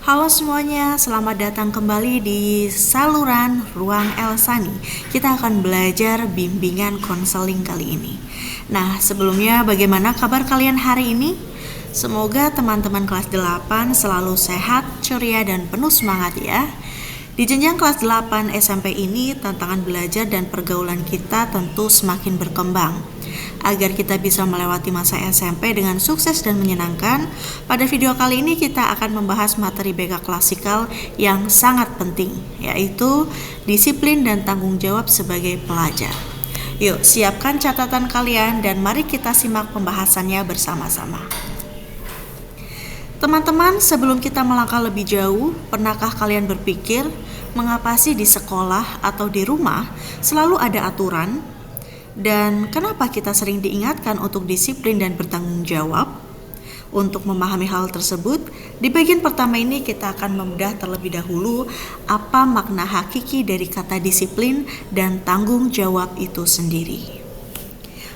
Halo semuanya, selamat datang kembali di saluran Ruang Elsani. Kita akan belajar bimbingan konseling kali ini. Nah, sebelumnya bagaimana kabar kalian hari ini? Semoga teman-teman kelas 8 selalu sehat, ceria, dan penuh semangat ya. Di jenjang kelas 8 SMP ini, tantangan belajar dan pergaulan kita tentu semakin berkembang. Agar kita bisa melewati masa SMP dengan sukses dan menyenangkan, pada video kali ini kita akan membahas materi BK klasikal yang sangat penting, yaitu disiplin dan tanggung jawab sebagai pelajar. Yuk, siapkan catatan kalian dan mari kita simak pembahasannya bersama-sama. Teman-teman, sebelum kita melangkah lebih jauh, pernahkah kalian berpikir mengapa sih di sekolah atau di rumah selalu ada aturan? Dan kenapa kita sering diingatkan untuk disiplin dan bertanggung jawab? Untuk memahami hal tersebut, di bagian pertama ini kita akan membedah terlebih dahulu apa makna hakiki dari kata disiplin dan tanggung jawab itu sendiri.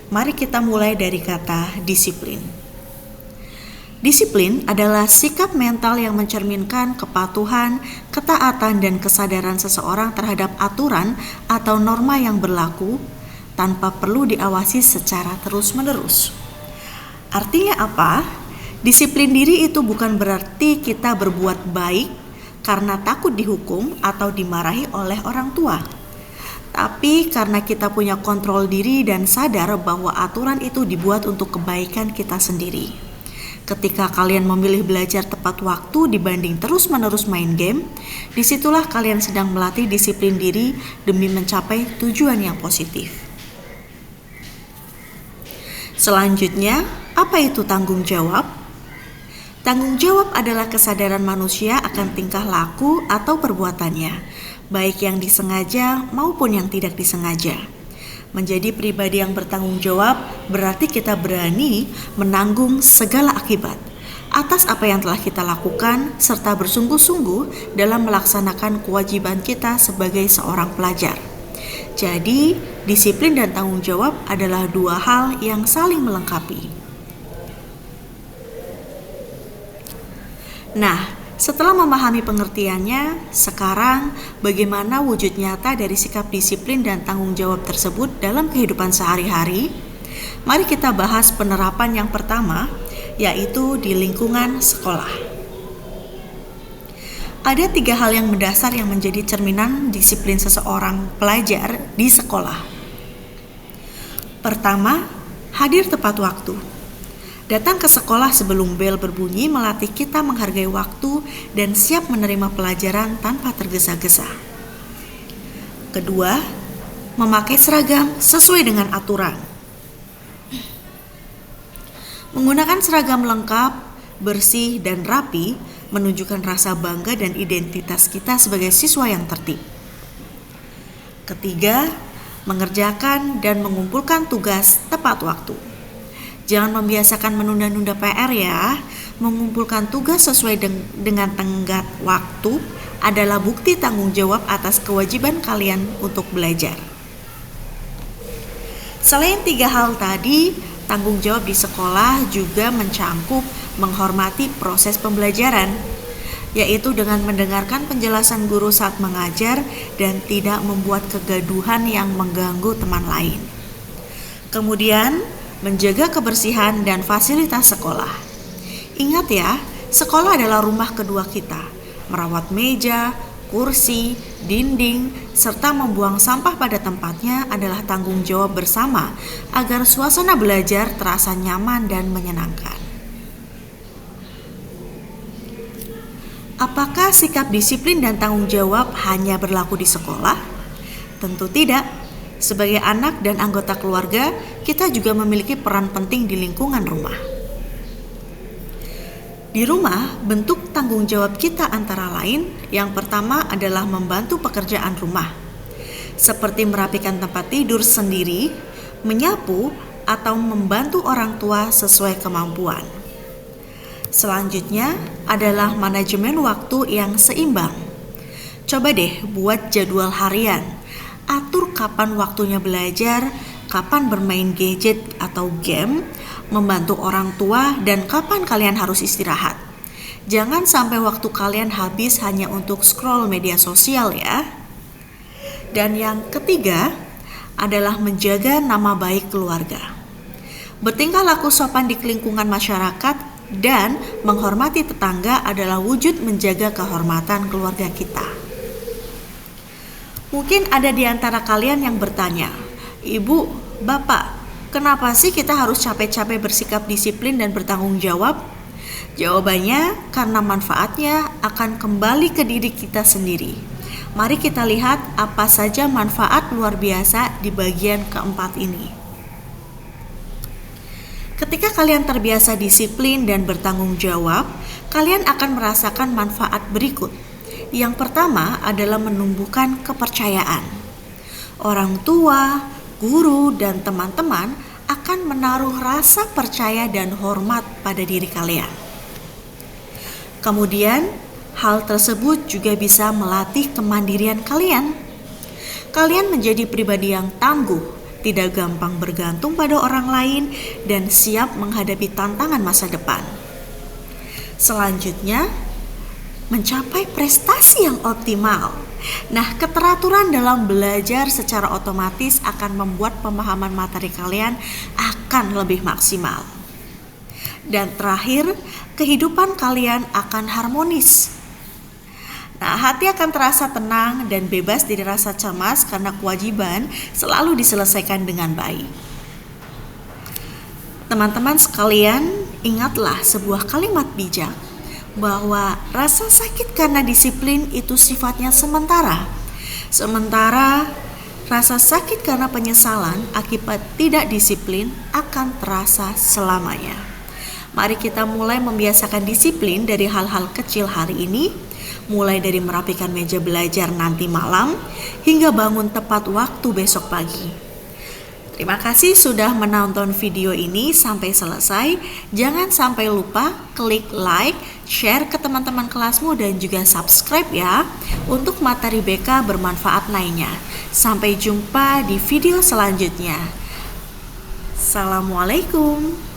Mari kita mulai dari kata disiplin. Disiplin adalah sikap mental yang mencerminkan kepatuhan, ketaatan, dan kesadaran seseorang terhadap aturan atau norma yang berlaku tanpa perlu diawasi secara terus-menerus. Artinya apa? Disiplin diri itu bukan berarti kita berbuat baik karena takut dihukum atau dimarahi oleh orang tua. Tapi karena kita punya kontrol diri dan sadar bahwa aturan itu dibuat untuk kebaikan kita sendiri. Ketika kalian memilih belajar tepat waktu dibanding terus-menerus main game, disitulah kalian sedang melatih disiplin diri demi mencapai tujuan yang positif. Selanjutnya, apa itu tanggung jawab? Tanggung jawab adalah kesadaran manusia akan tingkah laku atau perbuatannya, baik yang disengaja maupun yang tidak disengaja. Menjadi pribadi yang bertanggung jawab berarti kita berani menanggung segala akibat atas apa yang telah kita lakukan serta bersungguh-sungguh dalam melaksanakan kewajiban kita sebagai seorang pelajar. Jadi, disiplin dan tanggung jawab adalah dua hal yang saling melengkapi. Nah, setelah memahami pengertiannya, sekarang bagaimana wujud nyata dari sikap disiplin dan tanggung jawab tersebut dalam kehidupan sehari-hari? Mari kita bahas penerapan yang pertama, yaitu di lingkungan sekolah. Ada 3 hal yang mendasar yang menjadi cerminan disiplin seseorang pelajar di sekolah. Pertama, hadir tepat waktu. Datang ke sekolah sebelum bel berbunyi melatih kita menghargai waktu dan siap menerima pelajaran tanpa tergesa-gesa. Kedua, memakai seragam sesuai dengan aturan. Menggunakan seragam lengkap, bersih, dan rapi menunjukkan rasa bangga dan identitas kita sebagai siswa yang tertib. Ketiga, mengerjakan dan mengumpulkan tugas tepat waktu. Jangan membiasakan menunda-nunda PR ya. Mengumpulkan tugas sesuai dengan tenggat waktu adalah bukti tanggung jawab atas kewajiban kalian untuk belajar. Selain 3 hal tadi, tanggung jawab di sekolah juga mencangkup menghormati proses pembelajaran, yaitu dengan mendengarkan penjelasan guru saat mengajar dan tidak membuat kegaduhan yang mengganggu teman lain. Kemudian, menjaga kebersihan dan fasilitas sekolah. Ingat ya, sekolah adalah rumah kedua kita. Merawat meja, kursi, dinding, serta membuang sampah pada tempatnya adalah tanggung jawab bersama agar suasana belajar terasa nyaman dan menyenangkan. Apakah sikap disiplin dan tanggung jawab hanya berlaku di sekolah? Tentu tidak. Sebagai anak dan anggota keluarga, kita juga memiliki peran penting di lingkungan rumah. Di rumah, bentuk tanggung jawab kita antara lain yang pertama adalah membantu pekerjaan rumah, seperti merapikan tempat tidur sendiri, menyapu, atau membantu orang tua sesuai kemampuan. Selanjutnya adalah manajemen waktu yang seimbang. Coba deh buat jadwal harian. Atur kapan waktunya belajar, kapan bermain gadget atau game, membantu orang tua, dan kapan kalian harus istirahat. Jangan sampai waktu kalian habis hanya untuk scroll media sosial ya. Dan yang ketiga adalah menjaga nama baik keluarga. Bertingkah laku sopan di lingkungan masyarakat dan menghormati tetangga adalah wujud menjaga kehormatan keluarga kita. Mungkin ada di antara kalian yang bertanya, "Ibu, Bapak, kenapa sih kita harus capek-capek bersikap disiplin dan bertanggung jawab?" Jawabannya, karena manfaatnya akan kembali ke diri kita sendiri. Mari kita lihat apa saja manfaat luar biasa di bagian keempat ini. Ketika kalian terbiasa disiplin dan bertanggung jawab, kalian akan merasakan manfaat berikut. Yang pertama adalah menumbuhkan kepercayaan. Orang tua, guru, dan teman-teman akan menaruh rasa percaya dan hormat pada diri kalian. Kemudian, hal tersebut juga bisa melatih kemandirian kalian. Kalian menjadi pribadi yang tangguh, tidak gampang bergantung pada orang lain, dan siap menghadapi tantangan masa depan. Selanjutnya, mencapai prestasi yang optimal. Nah, keteraturan dalam belajar secara otomatis akan membuat pemahaman materi kalian akan lebih maksimal. Dan terakhir, kehidupan kalian akan harmonis. Nah, hati akan terasa tenang dan bebas dari rasa cemas karena kewajiban selalu diselesaikan dengan baik. Teman-teman sekalian, ingatlah sebuah kalimat bijak bahwa rasa sakit karena disiplin itu sifatnya sementara. Sementara rasa sakit karena penyesalan akibat tidak disiplin akan terasa selamanya. Mari kita mulai membiasakan disiplin dari hal-hal kecil hari ini, mulai dari merapikan meja belajar nanti malam hingga bangun tepat waktu besok pagi. Terima kasih sudah menonton video ini sampai selesai. Jangan sampai lupa klik like, share ke teman-teman kelasmu, dan juga subscribe ya untuk materi BK bermanfaat lainnya. Sampai jumpa di video selanjutnya. Assalamualaikum.